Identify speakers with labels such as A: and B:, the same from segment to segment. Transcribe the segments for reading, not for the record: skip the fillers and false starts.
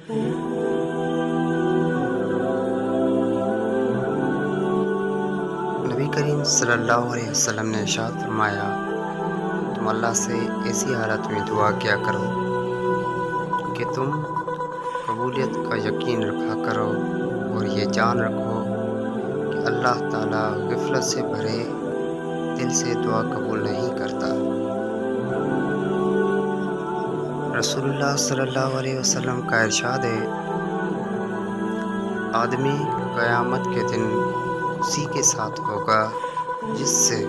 A: نبی کریم صلی اللہ علیہ وسلم نے ارشاد فرمایا، تم اللہ سے ایسی حالت میں دعا کیا کرو کہ تم قبولیت کا یقین رکھا کرو اور یہ جان رکھو کہ اللہ تعالیٰ غفلت سے بھرے دل سے دعا قبول نہیں کرتا۔ رسول اللہ صلی اللہ علیہ وسلم کا ارشاد ہے، آدمی قیامت کے دن اسی کے ساتھ ہوگا جس سے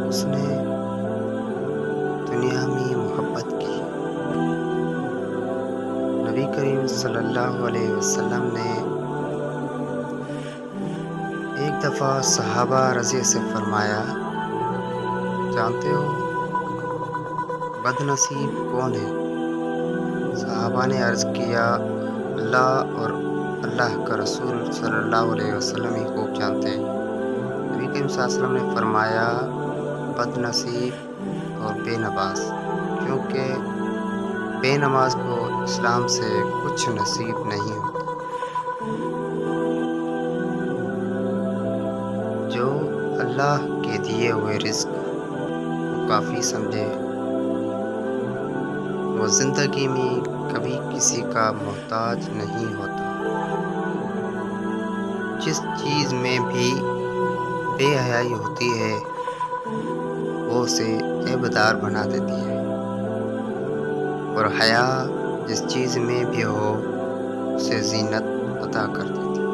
A: اس نے دنیا میں محبت کی۔ نبی کریم صلی اللہ علیہ وسلم نے ایک دفعہ صحابہ رضی سے فرمایا، جانتے ہو بد نصیب کون ہے؟ صحابہ نے عرض کیا، اللہ اور اللہ کا رسول صلی اللہ علیہ وسلم ہی خوب جانتے ہیں۔ نبی کریم صلی اللہ علیہ وسلم نے فرمایا، بد نصیب اور بے نماز، کیونکہ بے نماز کو اسلام سے کچھ نصیب نہیں ہوتا۔ جو اللہ کے دیے ہوئے رزق کو کافی سمجھے، وہ زندگی میں کبھی کسی کا محتاج نہیں ہوتا۔ جس چیز میں بھی بے حیائی ہوتی ہے وہ اسے عیبدار بنا دیتی ہے، اور حیا جس چیز میں بھی ہو اسے زینت عطا کر دیتی ہے۔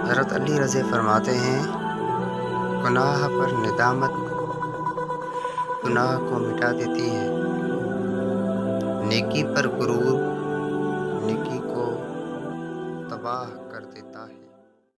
A: حضرت علی رضی فرماتے ہیں، گناہ پر ندامت گناہ کو مٹا دیتی ہے، نیکی پر غرور نیکی کو تباہ کر دیتا ہے۔